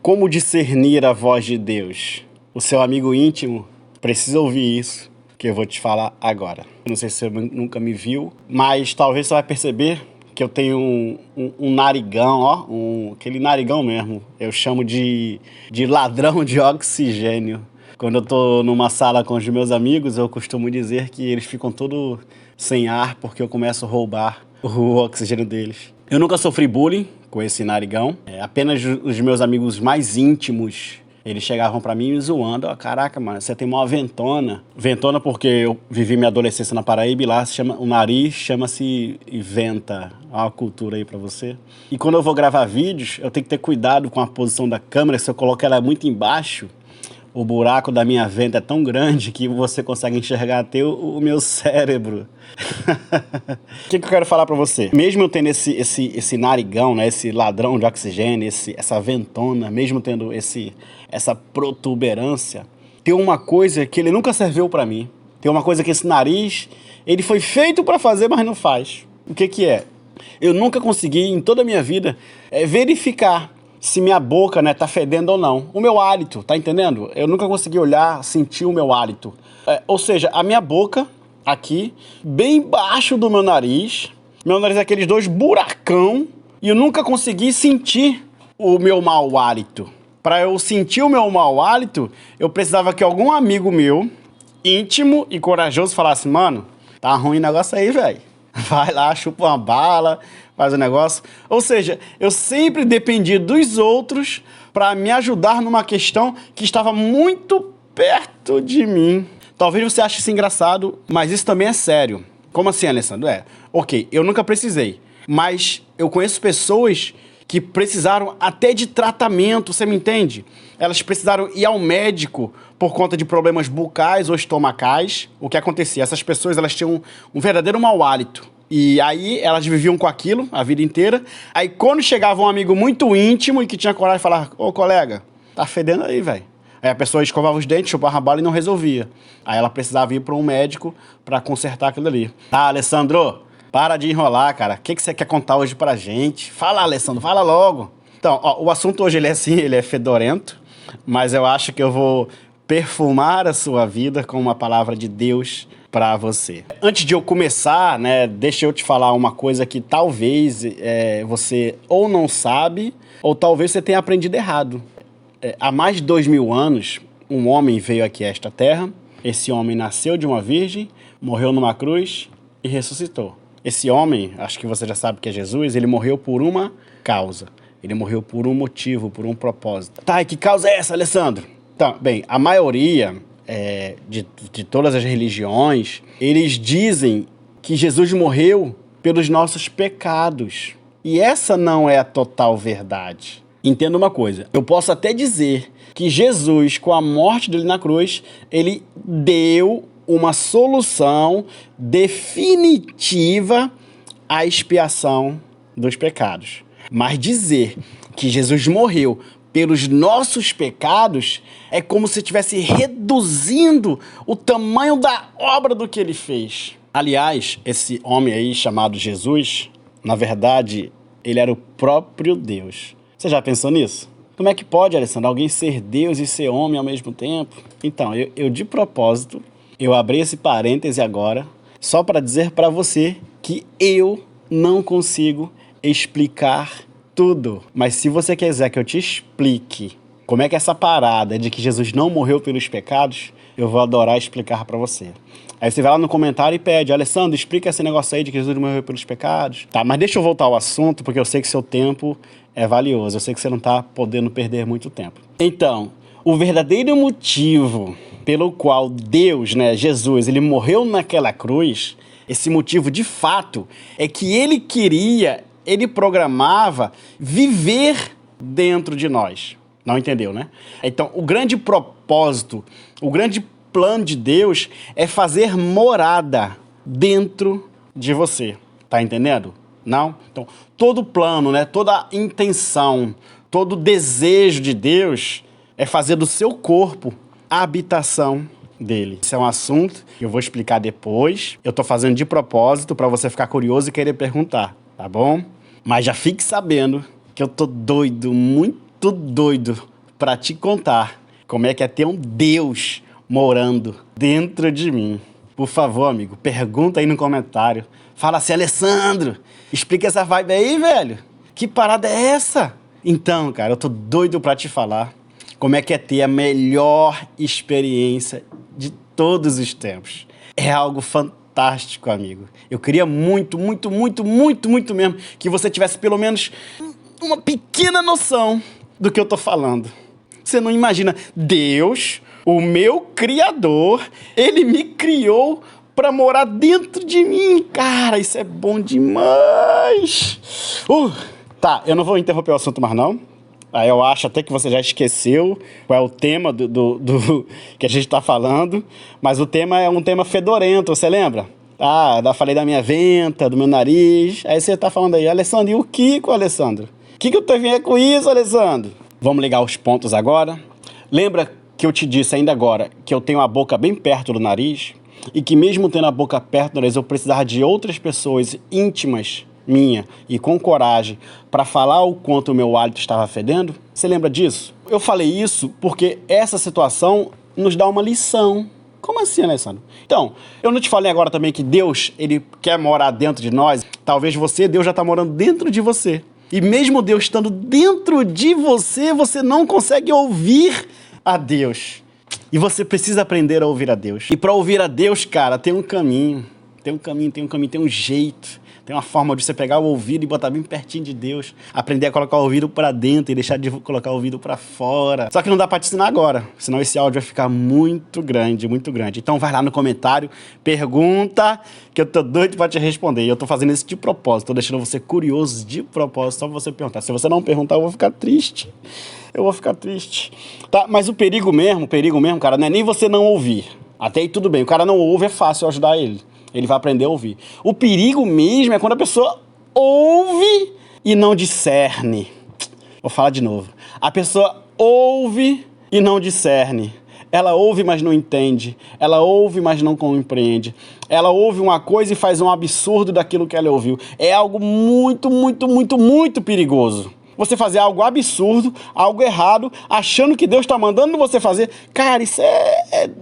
Como discernir a voz de Deus? O seu amigo íntimo precisa ouvir isso, que eu vou te falar agora. Eu não sei se você nunca me viu, mas talvez você vai perceber que eu tenho um narigão, ó, aquele narigão mesmo. Eu chamo de ladrão de oxigênio. Quando eu tô numa sala com os meus amigos, eu costumo dizer que eles ficam todos sem ar porque eu começo a roubar o oxigênio deles. Eu nunca sofri bullying com esse narigão. Apenas os meus amigos mais íntimos, eles chegavam pra mim me zoando. Ó, caraca, mano, você tem uma ventona. Ventona porque eu vivi minha adolescência na Paraíba e lá o nariz chama-se venta. Olha uma cultura aí pra você. E quando eu vou gravar vídeos, eu tenho que ter cuidado com a posição da câmera. Se eu colocar ela muito embaixo, o buraco da minha venta é tão grande que você consegue enxergar até o meu cérebro. O que eu quero falar pra você? Mesmo eu tendo esse narigão, né, esse ladrão de oxigênio, essa ventona, mesmo tendo essa protuberância, tem uma coisa que ele nunca serviu pra mim. Tem uma coisa que esse nariz, ele foi feito pra fazer, mas não faz. O que é? Eu nunca consegui, em toda a minha vida, verificar se minha boca, né, tá fedendo ou não. O meu hálito, tá entendendo? Eu nunca consegui olhar, sentir o meu hálito. Ou seja, a minha boca, aqui, bem embaixo do meu nariz é aqueles dois buracão, e eu nunca consegui sentir o meu mau hálito. Para eu sentir o meu mau hálito, eu precisava que algum amigo meu, íntimo e corajoso, falasse: mano, tá ruim o negócio aí, velho. Vai lá, chupa uma bala, faz o negócio. Ou seja, eu sempre dependia dos outros para me ajudar numa questão que estava muito perto de mim. Talvez você ache isso engraçado, mas isso também é sério. Como assim, Alessandro? Ok, eu nunca precisei, mas eu conheço pessoas que precisaram até de tratamento, você me entende? Elas precisaram ir ao médico por conta de problemas bucais ou estomacais. O que acontecia? Essas pessoas, elas tinham um verdadeiro mau hálito. E aí elas viviam com aquilo a vida inteira. Aí quando chegava um amigo muito íntimo e que tinha coragem de falar: ô colega, tá fedendo aí, velho. Aí a pessoa escovava os dentes, chupava a bala e não resolvia. Aí ela precisava ir para um médico para consertar aquilo ali. Tá, Alessandro, para de enrolar, cara. O que você quer contar hoje pra gente? Fala, Alessandro, fala logo. Então, ó, o assunto hoje, ele é assim, ele é fedorento, mas eu acho que eu vou perfumar a sua vida com uma palavra de Deus para você. Antes de eu começar, né, deixa eu te falar uma coisa que talvez você ou não sabe, ou talvez você tenha aprendido errado. Há mais de 2000 anos, um homem veio aqui a esta terra. Esse homem nasceu de uma virgem, morreu numa cruz e ressuscitou. Esse homem, acho que você já sabe que é Jesus, ele morreu por uma causa. Ele morreu por um motivo, por um propósito. Tá, e que causa é essa, Alessandro? Então, bem, a maioria de todas as religiões, eles dizem que Jesus morreu pelos nossos pecados. E essa não é a total verdade. Entenda uma coisa, eu posso até dizer que Jesus, com a morte dele na cruz, ele deu uma solução definitiva à expiação dos pecados. Mas dizer que Jesus morreu pelos nossos pecados é como se estivesse reduzindo o tamanho da obra do que ele fez. Aliás, esse homem aí chamado Jesus, na verdade, ele era o próprio Deus. Você já pensou nisso? Como é que pode, Alessandro, alguém ser Deus e ser homem ao mesmo tempo? Então, eu de propósito, eu abri esse parêntese agora, só para dizer para você que eu não consigo explicar tudo. Mas se você quiser que eu te explique como é que essa parada de que Jesus não morreu pelos pecados, eu vou adorar explicar para você. Aí você vai lá no comentário e pede: Alessandro, explica esse negócio aí de que Jesus morreu pelos pecados. Tá, mas deixa eu voltar ao assunto, porque eu sei que seu tempo é valioso. Eu sei que você não tá podendo perder muito tempo. Então, o verdadeiro motivo pelo qual Deus, né, Jesus, ele morreu naquela cruz, esse motivo de fato é que ele programava viver dentro de nós. Não entendeu, né? Então, o grande propósito, o grande plano de Deus é fazer morada dentro de você. Tá entendendo? Não? Então, todo plano, né, toda intenção, todo desejo de Deus é fazer do seu corpo a habitação dele. Isso é um assunto que eu vou explicar depois. Eu tô fazendo de propósito para você ficar curioso e querer perguntar, tá bom? Mas já fique sabendo que eu tô doido, muito doido, para te contar como é que é ter um Deus morando dentro de mim. Por favor, amigo, pergunta aí no comentário. Fala assim, Alessandro, explica essa vibe aí, velho. Que parada é essa? Então, cara, eu tô doido pra te falar como é que é ter a melhor experiência de todos os tempos. É algo fantástico, amigo. Eu queria muito mesmo que você tivesse pelo menos uma pequena noção do que eu tô falando. Você não imagina, Deus, o meu Criador, Ele me criou para morar dentro de mim. Cara, isso é bom demais. Tá, eu não vou interromper o assunto mais não. Aí eu acho até que você já esqueceu qual é o tema do que a gente tá falando. Mas o tema é um tema fedorento, você lembra? Falei da minha venta, do meu nariz. Aí você tá falando aí, Alessandro, e o Kiko, Alessandro? O que eu tenho a ver com isso, Alessandro? Vamos ligar os pontos agora. Lembra que eu te disse ainda agora que eu tenho a boca bem perto do nariz? E que mesmo tendo a boca perto do nariz, eu precisava de outras pessoas íntimas minha e com coragem para falar o quanto o meu hálito estava fedendo? Você lembra disso? Eu falei isso porque essa situação nos dá uma lição. Como assim, Alessandro? Então, eu não te falei agora também que Deus, Ele quer morar dentro de nós? Talvez Deus já está morando dentro de você. E mesmo Deus estando dentro de você, você não consegue ouvir a Deus. E você precisa aprender a ouvir a Deus. E para ouvir a Deus, cara, tem um caminho. Tem um jeito. Tem uma forma de você pegar o ouvido e botar bem pertinho de Deus. Aprender a colocar o ouvido para dentro e deixar de colocar o ouvido para fora. Só que não dá para te ensinar agora. Senão esse áudio vai ficar muito grande, muito grande. Então vai lá no comentário, pergunta, que eu tô doido para te responder. E eu tô fazendo isso de propósito. Tô deixando você curioso de propósito, só pra você perguntar. Se você não perguntar, eu vou ficar triste. Tá, mas o perigo mesmo, cara, não é nem você não ouvir. Até aí tudo bem. O cara não ouve, é fácil ajudar ele. Ele vai aprender a ouvir. O perigo mesmo é quando a pessoa ouve e não discerne. Vou falar de novo. A pessoa ouve e não discerne. Ela ouve, mas não entende. Ela ouve, mas não compreende. Ela ouve uma coisa e faz um absurdo daquilo que ela ouviu. É algo muito perigoso. Você fazer algo absurdo, algo errado, achando que Deus está mandando você fazer. Cara, isso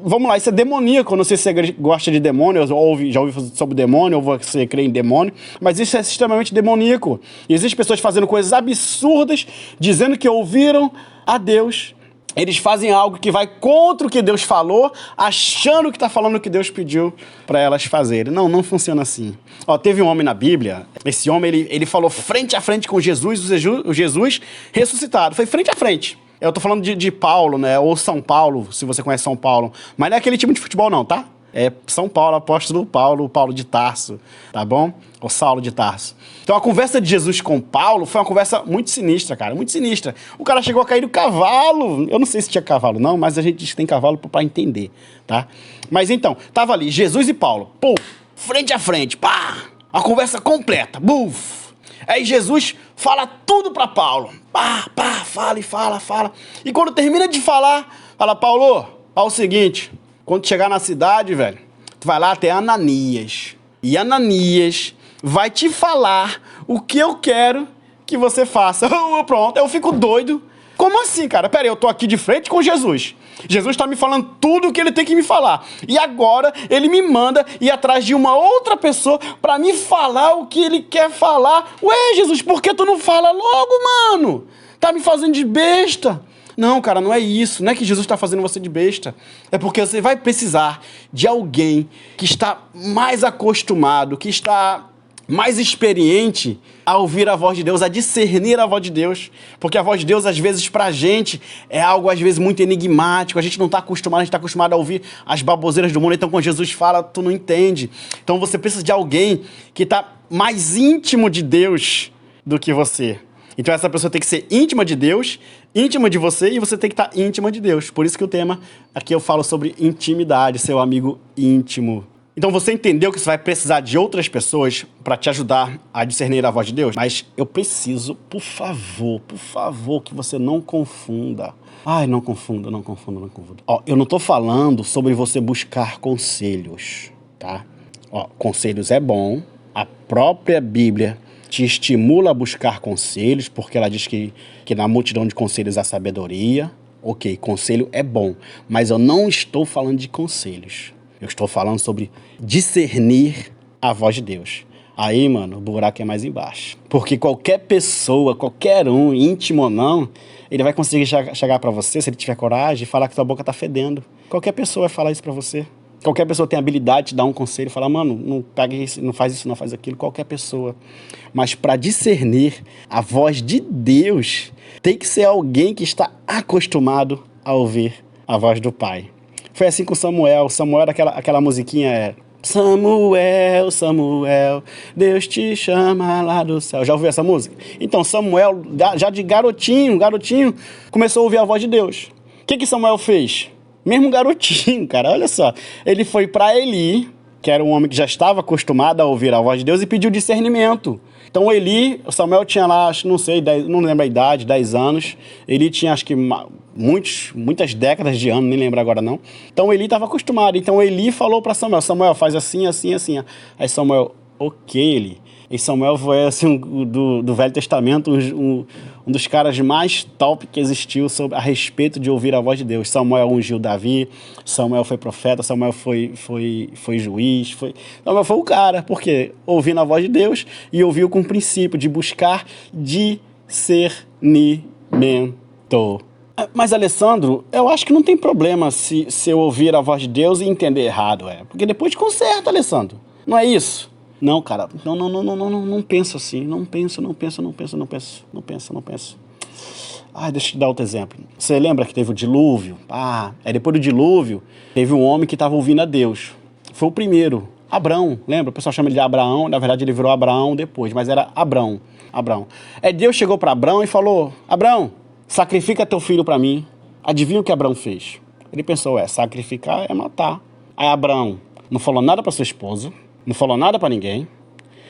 vamos lá, isso é demoníaco. Não sei se você gosta de demônio, já ouviu sobre demônio, ou você crê em demônio, mas isso é extremamente demoníaco. E existem pessoas fazendo coisas absurdas, dizendo que ouviram a Deus. Eles fazem algo que vai contra o que Deus falou, achando que está falando o que Deus pediu para elas fazerem. Não funciona assim. Teve um homem na Bíblia, esse homem ele falou frente a frente com Jesus, o Jesus ressuscitado. Foi frente a frente. Eu tô falando de Paulo, né? Ou São Paulo, se você conhece São Paulo. Mas não é aquele time de futebol não, tá? É São Paulo, apóstolo Paulo, Paulo de Tarso, tá bom? Ou Saulo de Tarso. Então a conversa de Jesus com Paulo foi uma conversa muito sinistra, cara, muito sinistra. O cara chegou a cair do cavalo. Eu não sei se tinha cavalo não, mas a gente diz que tem cavalo pra entender, tá? Mas então, tava ali Jesus e Paulo, pô, frente a frente, pá, a conversa completa, buf. Aí Jesus fala tudo pra Paulo, pá, fala. E quando termina de falar, fala, Paulo, é o seguinte... Quando chegar na cidade, velho, tu vai lá até Ananias. E Ananias vai te falar o que eu quero que você faça. Pronto, eu fico doido. Como assim, cara? Pera aí, eu tô aqui de frente com Jesus. Jesus tá me falando tudo o que ele tem que me falar. E agora ele me manda ir atrás de uma outra pessoa pra me falar o que ele quer falar. Ué, Jesus, por que tu não fala logo, mano? Tá me fazendo de besta. Não, cara, não é isso. Não é que Jesus está fazendo você de besta. É porque você vai precisar de alguém que está mais acostumado, que está mais experiente a ouvir a voz de Deus, a discernir a voz de Deus. Porque a voz de Deus, às vezes, pra gente, é algo, às vezes, muito enigmático. A gente não está acostumado, a gente está acostumado a ouvir as baboseiras do mundo. Então, quando Jesus fala, tu não entende. Então, você precisa de alguém que está mais íntimo de Deus do que você. Então essa pessoa tem que ser íntima de Deus, íntima de você, e você tem que estar íntima de Deus. Por isso que o tema aqui eu falo sobre intimidade, seu amigo íntimo. Então você entendeu que você vai precisar de outras pessoas para te ajudar a discernir a voz de Deus? Mas eu preciso, por favor, que você não confunda. Ai, não confunda. Eu não tô falando sobre você buscar conselhos, tá? Conselhos é bom, a própria Bíblia te estimula a buscar conselhos, porque ela diz que na multidão de conselhos há sabedoria, Ok, conselho é bom, mas eu não estou falando de conselhos. Eu estou falando sobre discernir a voz de Deus. Aí, mano, o buraco é mais embaixo. Porque qualquer pessoa, qualquer um, íntimo ou não, ele vai conseguir chegar pra você, se ele tiver coragem, e falar que sua boca tá fedendo. Qualquer pessoa vai falar isso pra você. Qualquer pessoa tem a habilidade de dar um conselho, falar, mano, não pega isso, não faz isso, não faz aquilo. Qualquer pessoa. Mas para discernir a voz de Deus, tem que ser alguém que está acostumado a ouvir a voz do Pai. Foi assim com Samuel. Samuel era aquela musiquinha, Samuel, Samuel, Deus te chama lá do céu. Já ouviu essa música? Então Samuel, já de garotinho, começou a ouvir a voz de Deus. O que Samuel fez? Mesmo garotinho, cara, olha só. Ele foi para Eli, que era um homem que já estava acostumado a ouvir a voz de Deus, e pediu discernimento. Então Eli, Samuel tinha lá, acho, não sei, não lembro a idade, 10 anos. Eli tinha, acho que, muitas décadas de ano, nem lembro agora não. Então Eli estava acostumado. Então Eli falou para Samuel, Samuel, faz assim, assim, assim. Aí Samuel, ok, Eli. E Samuel foi, assim, do Velho Testamento, um dos caras mais top que existiu a respeito de ouvir a voz de Deus. Samuel ungiu Davi, Samuel foi profeta, Samuel foi juiz. Samuel foi o cara, porque ouvindo a voz de Deus e ouviu com o princípio de buscar discernimento. Mas, Alessandro, eu acho que não tem problema se eu ouvir a voz de Deus e entender errado, porque depois conserta, Alessandro. Não é isso? Não, cara, não penso assim, não penso. Ai, deixa eu te dar outro exemplo. Você lembra que teve o dilúvio? Depois do dilúvio, teve um homem que estava ouvindo a Deus. Foi o primeiro, Abrão, lembra? O pessoal chama ele de Abraão, na verdade ele virou Abraão depois, mas era Abrão. Deus chegou para Abrão e falou, Abrão, sacrifica teu filho para mim. Adivinha o que Abrão fez? Ele pensou, sacrificar é matar. Aí Abrão não falou nada para sua esposa, não falou nada pra ninguém,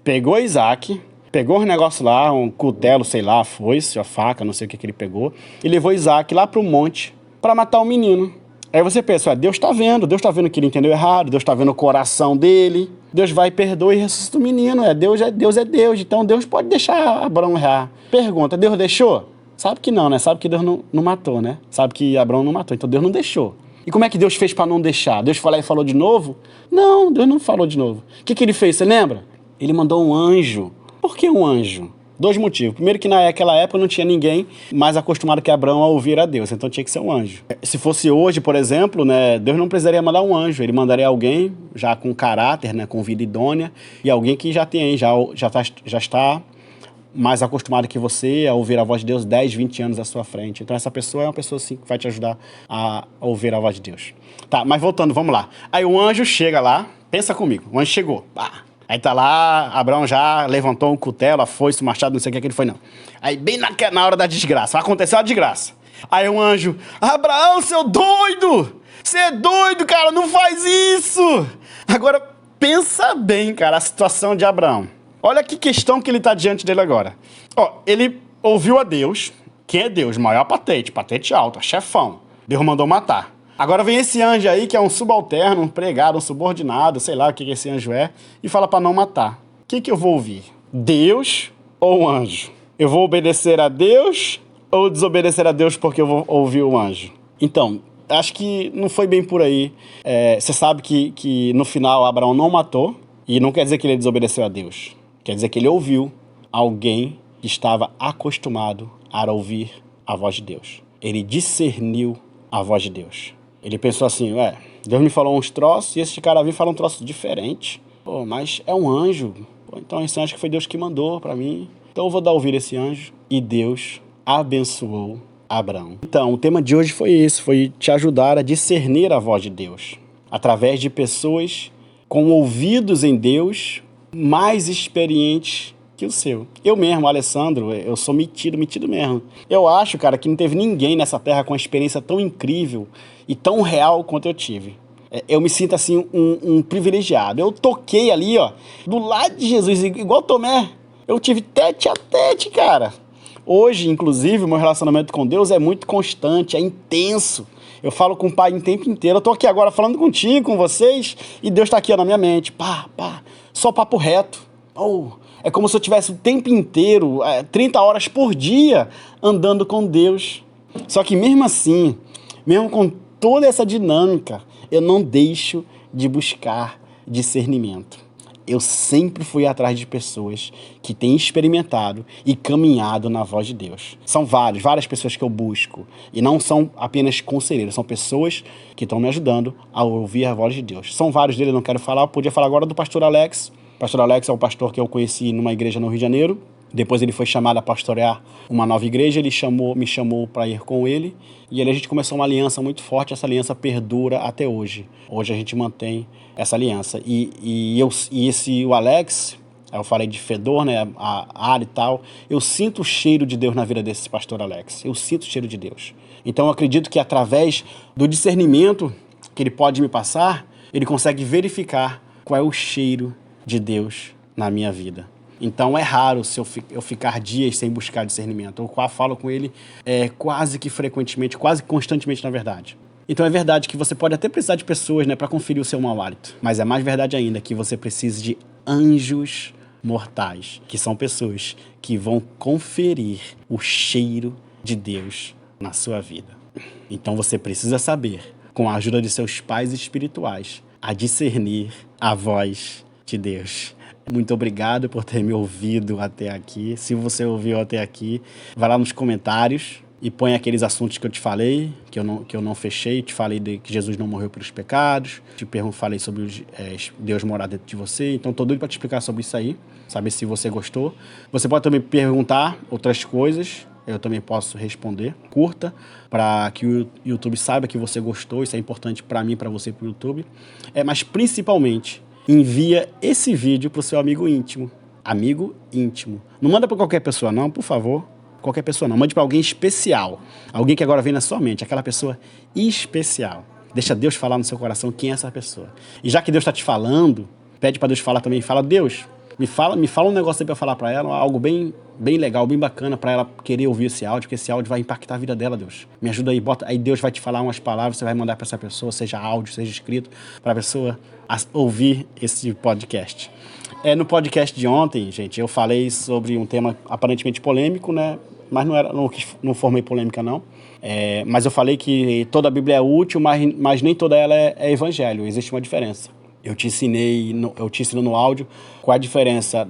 pegou Isaac, pegou os negócios lá, um cutelo, sei lá, foice, a faca, não sei o que ele pegou, e levou Isaac lá pro monte pra matar o menino. Aí você pensa, Deus tá vendo que ele entendeu errado, Deus tá vendo o coração dele, Deus vai, perdoa e ressuscita o menino, Deus é Deus, então Deus pode deixar Abraão errar. Pergunta, Deus deixou? Sabe que não, né? Sabe que Deus não matou, né? Sabe que Abraão não matou, então Deus não deixou. E como é que Deus fez para não deixar? Deus foi lá e falou de novo? Não, Deus não falou de novo. O que ele fez, você lembra? Ele mandou um anjo. Por que um anjo? 2 motivos. Primeiro que naquela época não tinha ninguém mais acostumado que Abraão a ouvir a Deus, então tinha que ser um anjo. Se fosse hoje, por exemplo, né, Deus não precisaria mandar um anjo, ele mandaria alguém já com caráter, né, com vida idônea, e alguém que já está mais acostumado que você a ouvir a voz de Deus 10, 20 anos à sua frente. Então essa pessoa é uma pessoa sim que vai te ajudar a ouvir a voz de Deus. Tá, mas voltando, vamos lá. Aí o anjo chega lá, pensa comigo, o anjo chegou, Aí tá lá, Abraão já levantou um cutelo, a foice, o machado, não sei o que ele foi, não. Aí bem na hora da desgraça, aconteceu a desgraça. Aí o anjo, Abraão, seu doido! Você é doido, cara, não faz isso! Agora, pensa bem, cara, a situação de Abraão. Olha que questão que ele está diante dele agora. Ele ouviu a Deus, quem é Deus? Maior patente alta, chefão. Deus mandou matar. Agora vem esse anjo aí, que é um subalterno, um pregado, um subordinado, sei lá o que esse anjo é, e fala para não matar. O que eu vou ouvir? Deus ou um anjo? Eu vou obedecer a Deus ou desobedecer a Deus porque eu vou ouvir o anjo? Então, acho que não foi bem por aí. Você sabe que no final Abraão não matou, e não quer dizer que ele desobedeceu a Deus. Quer dizer que ele ouviu alguém que estava acostumado a ouvir a voz de Deus. Ele discerniu a voz de Deus. Ele pensou assim, Deus me falou uns troços e esse cara veio falar um troço diferente. Mas é um anjo. Então esse anjo que foi Deus que mandou para mim. Então eu vou dar a ouvir esse anjo. E Deus abençoou Abraão. Então o tema de hoje foi esse, foi te ajudar a discernir a voz de Deus. Através de pessoas com ouvidos em Deus, mais experientes que o seu. Eu mesmo, Alessandro, eu sou metido mesmo. Eu acho, cara, que não teve ninguém nessa terra com uma experiência tão incrível e tão real quanto eu tive. Eu me sinto, assim, um privilegiado. Eu toquei ali, do lado de Jesus, igual Tomé. Eu tive tete a tete, cara. Hoje, inclusive, o meu relacionamento com Deus é muito constante, é intenso. Eu falo com o Pai o tempo inteiro. Eu tô aqui agora falando contigo, com vocês, e Deus tá aqui na minha mente. Só papo reto. É como se eu tivesse o tempo inteiro, 30 horas por dia, andando com Deus. Só que mesmo assim, mesmo com toda essa dinâmica, eu não deixo de buscar discernimento. Eu sempre fui atrás de pessoas que têm experimentado e caminhado na voz de Deus. São várias pessoas que eu busco. E não são apenas conselheiros, são pessoas que estão me ajudando a ouvir a voz de Deus. São vários deles, eu não quero falar. Eu podia falar agora do pastor Alex. O pastor Alex é um pastor que eu conheci numa igreja no Rio de Janeiro. Depois ele foi chamado a pastorear uma nova igreja, ele me chamou para ir com ele, e ali a gente começou uma aliança muito forte, essa aliança perdura até hoje. Hoje a gente mantém essa aliança. O Alex, eu falei de fedor, né, a área e tal, eu sinto o cheiro de Deus na vida desse pastor Alex, eu sinto o cheiro de Deus. Então eu acredito que através do discernimento que ele pode me passar, ele consegue verificar qual é o cheiro de Deus na minha vida. Então é raro se eu ficar dias sem buscar discernimento. Eu falo com ele quase que frequentemente, quase constantemente, na verdade. Então é verdade que você pode até precisar de pessoas, né, para conferir o seu mau hálito. Mas é mais verdade ainda que você precisa de anjos mortais, que são pessoas que vão conferir o cheiro de Deus na sua vida. Então você precisa saber, com a ajuda de seus pais espirituais, a discernir a voz de Deus. Muito obrigado por ter me ouvido até aqui. Se você ouviu até aqui, vai lá nos comentários e põe aqueles assuntos que eu te falei, que eu não fechei. Te falei de que Jesus não morreu pelos pecados. Falei sobre Deus morar dentro de você. Então, estou doido para te explicar sobre isso aí. Saber se você gostou. Você pode também perguntar outras coisas. Eu também posso responder. Curta, para que o YouTube saiba que você gostou. Isso é importante para mim, para você e para o YouTube. Mas principalmente, envia esse vídeo para o seu amigo íntimo. Amigo íntimo. Não manda para qualquer pessoa não, por favor. Qualquer pessoa não. Mande para alguém especial. Alguém que agora vem na sua mente. Aquela pessoa especial. Deixa Deus falar no seu coração quem é essa pessoa. E já que Deus está te falando, pede para Deus falar também. Fala, Deus, me fala um negócio aí para eu falar para ela. Algo bem legal, bem bacana para ela querer ouvir esse áudio. Porque esse áudio vai impactar a vida dela, Deus. Me ajuda aí. Aí Deus vai te falar umas palavras. Você vai mandar para essa pessoa, seja áudio, seja escrito, para a pessoa ouvir esse podcast. No podcast de ontem, gente, eu falei sobre um tema aparentemente polêmico, né? Mas não formei polêmica, não. Mas eu falei que toda a Bíblia é útil, mas nem toda ela é evangelho. Existe uma diferença. Eu te ensino no áudio qual é a diferença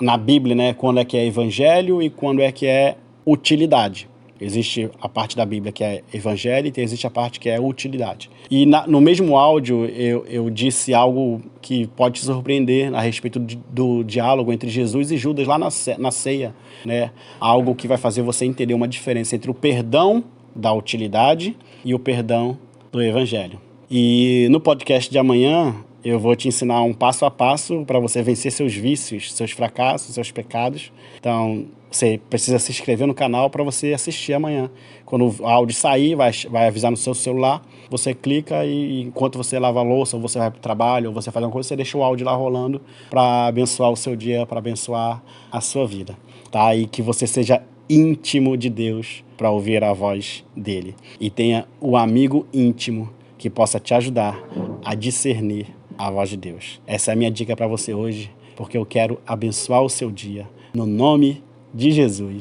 na Bíblia, né? Quando é que é evangelho e quando é que é utilidade. Existe a parte da Bíblia que é evangelho e existe a parte que é utilidade. E no mesmo áudio eu disse algo que pode te surpreender a respeito do diálogo entre Jesus e Judas lá na ceia, né? Algo que vai fazer você entender uma diferença entre o perdão da utilidade e o perdão do evangelho. E no podcast de amanhã eu vou te ensinar um passo a passo para você vencer seus vícios, seus fracassos, seus pecados. Então, você precisa se inscrever no canal para você assistir amanhã. Quando o áudio sair, vai avisar no seu celular, você clica e enquanto você lava a louça, ou você vai para o trabalho, ou você faz alguma coisa, você deixa o áudio lá rolando para abençoar o seu dia, para abençoar a sua vida. Tá? E que você seja íntimo de Deus para ouvir a voz dele. E tenha o amigo íntimo que possa te ajudar a discernir a voz de Deus. Essa é a minha dica para você hoje, porque eu quero abençoar o seu dia. No nome de Jesus.